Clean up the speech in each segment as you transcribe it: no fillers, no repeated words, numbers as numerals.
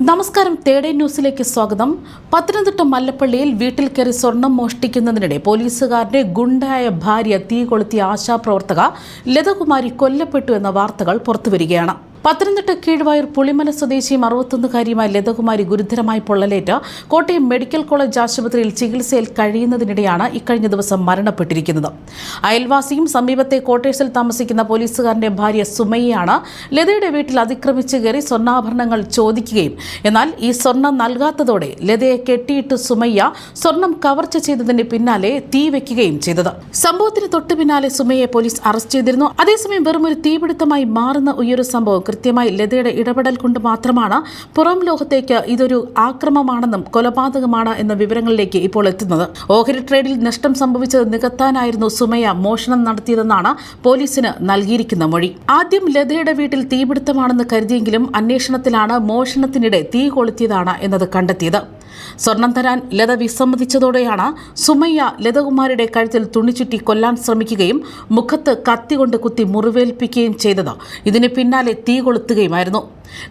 നമസ്കാരം, തേടേ ന്യൂസിലേക്ക് സ്വാഗതം. പത്തനംതിട്ട മല്ലപ്പള്ളിയിൽ വീട്ടിൽ കയറി സ്വർണം മോഷ്ടിക്കുന്നതിനിടെ പോലീസുകാരന്റെ ഗുണ്ടയായ ഭാര്യ തീ കൊളുത്തിയ ആശാപ്രവർത്തക ലതകുമാരി കൊല്ലപ്പെട്ടു എന്ന വാർത്തകൾ പുറത്തുവരികയാണ്. പത്തനംതിട്ട കീഴ്വായൂർ പുളിമല സ്വദേശിയും 61-കാരിയുമായ ലതകുമാരി ഗുരുതരമായി പൊള്ളലേറ്റ് കോട്ടയം മെഡിക്കൽ കോളേജ് ആശുപത്രിയിൽ ചികിത്സയിൽ കഴിയുന്നതിനിടെയാണ് ഇക്കഴിഞ്ഞ ദിവസം മരണപ്പെട്ടിരിക്കുന്നത്. അയൽവാസിയും സമീപത്തെ ക്വാർട്ടേഴ്സിൽ താമസിക്കുന്ന പോലീസുകാരന്റെ ഭാര്യ സുമയ്യയാണ് ലതയുടെ വീട്ടിൽ അതിക്രമിച്ച് കയറി സ്വർണ്ണാഭരണങ്ങൾ ചോദിക്കുകയും എന്നാൽ ഈ സ്വർണം നൽകാത്തതോടെ ലതയെ കെട്ടിയിട്ട് സുമയ്യ സ്വർണം കവർച്ച ചെയ്തതിന് പിന്നാലെ തീ വെക്കുകയും ചെയ്തത്. സംഭവത്തിന് തൊട്ടു പിന്നാലെ സുമയ്യയെ പോലീസ് അറസ്റ്റ് ചെയ്തിരുന്നു. അതേസമയം വെറുമൊരു തീപിടുത്തമായി മാറുന്ന ഈയൊരു സംഭവം കൃത്യമായി ലതയുടെ ഇടപെടൽ കൊണ്ട് മാത്രമാണ് പുറം ലോകത്തേക്ക് ഇതൊരു ആക്രമമാണെന്നും കൊലപാതകമാണ് എന്ന വിവരങ്ങളിലേക്ക് ഇപ്പോൾ എത്തുന്നത്. ഓഹരി ട്രേഡിൽ നഷ്ടം സംഭവിച്ചത് നികത്താനായിരുന്നു സുമയ്യ മോഷണം നടത്തിയതെന്നാണ് പോലീസിന് നൽകിയിരിക്കുന്ന മൊഴി. ആദ്യം ലതയുടെ വീട്ടിൽ തീപിടുത്തമാണെന്ന് കരുതിയെങ്കിലും അന്വേഷണത്തിലാണ് മോഷണത്തിനിടെ തീ കൊളുത്തിയതാണ് എന്നത് കണ്ടെത്തിയത്. സ്വർണം തരാൻ ലത വിസമ്മതിച്ചതോടെയാണ് സുമയ്യ ലതകുമാരിയുടെ കഴുത്തിൽ തുണിച്ചുറ്റി കൊല്ലാൻ ശ്രമിക്കുകയും മുഖത്ത് കത്തികൊണ്ട് കുത്തി മുറിവേൽപ്പിക്കുകയും ചെയ്തത്. ഇതിന് പിന്നാലെ തീ കൊളുത്തുകയുമായിരുന്നു.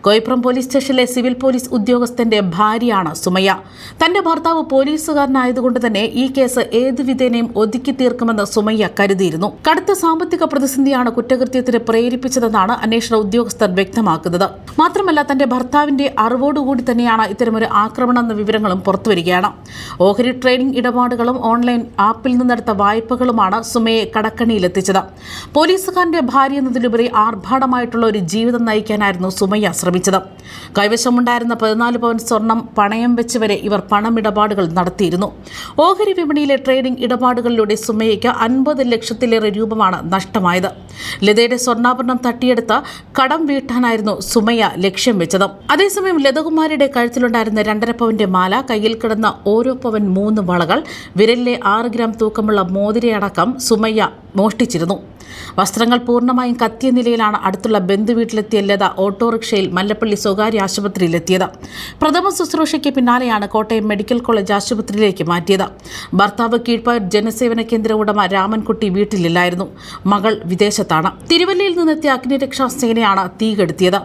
കോയിപ്പുറം പോലീസ് സ്റ്റേഷനിലെ സിവിൽ പോലീസ് ഉദ്യോഗസ്ഥന്റെ ഭാര്യയാണ് സുമയ്യ. തന്റെ ഭർത്താവ് പോലീസുകാരനായതുകൊണ്ട് തന്നെ ഈ കേസ് ഏതു വിധേനയും ഒതുക്കി തീർക്കുമെന്ന് സുമയ്യ കരുതിയിരുന്നു. കടുത്ത സാമ്പത്തിക പ്രതിസന്ധിയാണ് കുറ്റകൃത്യത്തിന് പ്രേരിപ്പിച്ചതെന്നാണ് അന്വേഷണ ഉദ്യോഗസ്ഥർ വ്യക്തമാക്കുന്നത്. മാത്രമല്ല, തന്റെ ഭർത്താവിന്റെ അറിവോടുകൂടി തന്നെയാണ് ഇത്തരമൊരു ആക്രമണം എന്ന വിവരങ്ങളും പുറത്തുവരികയാണ്. ഓഹരി ട്രേഡിംഗ് ഇടപാടുകളും ഓൺലൈൻ ആപ്പിൽ നിന്നെടുത്ത വായ്പകളുമാണ് സുമയെ കടക്കണിയിലെത്തിച്ചത്. പോലീസുകാരന്റെ ഭാര്യ എന്നതിലുപരി ആർഭാടമായിട്ടുള്ള ഒരു ജീവിതം നയിക്കാനായിരുന്നു സുമയ്യ ശ്രമിച്ചത്. കൈവശമുണ്ടായിരുന്ന 14 പവൻ സ്വർണം പണയം വെച്ച് വരെ ഇവർ പണമിടപാടുകൾ നടത്തിയിരുന്നു. ഓഹരി വിപണിയിലെ ട്രേഡിംഗ് ഇടപാടുകളിലൂടെ സുമയ്യയ്ക്ക് 50 ലക്ഷത്തിലേറെ രൂപയാണ് നഷ്ടമായത്. ലതയുടെ സ്വർണ്ണാഭരണം തട്ടിയെടുത്ത് കടം വീട്ടാനായിരുന്നു സുമയ്യ ലക്ഷ്യം വെച്ചത്. അതേസമയം ലതകുമാരിയുടെ കഴുത്തിലുണ്ടായിരുന്ന 2.5 പവന്റെ മാല, കയ്യിൽ കിടന്ന ഓരോ പവൻ 3 വളകൾ, വിരലിലെ 6 ഗ്രാം തൂക്കമുള്ള മോതിരയടക്കം സുമയ്യ മോഷ്ടിച്ചിരുന്നു. വസ്ത്രങ്ങൾ പൂർണ്ണമായും കത്തിയ നിലയിലാണ് അടുത്തുള്ള ബന്ധുവീട്ടിലെത്തിയ ലത ഓട്ടോറിക്ഷയിൽ മല്ലപ്പള്ളി സ്വകാര്യ ആശുപത്രിയിലെത്തിയത്. പ്രഥമ ശുശ്രൂഷയ്ക്ക് പിന്നാലെയാണ് കോട്ടയം മെഡിക്കൽ കോളേജ് ആശുപത്രിയിലേക്ക് മാറ്റിയത്. ഭർത്താവ് കീഴ്വായൂർ ജനസേവന കേന്ദ്ര ഉടമ രാമൻകുട്ടി വീട്ടിലില്ലായിരുന്നു. മകൾ വിദേശത്താണ്. തിരുവല്ലയിൽ നിന്നെത്തിയ അഗ്നിരക്ഷാ സേനയാണ് തീ കെടുത്തിയത്.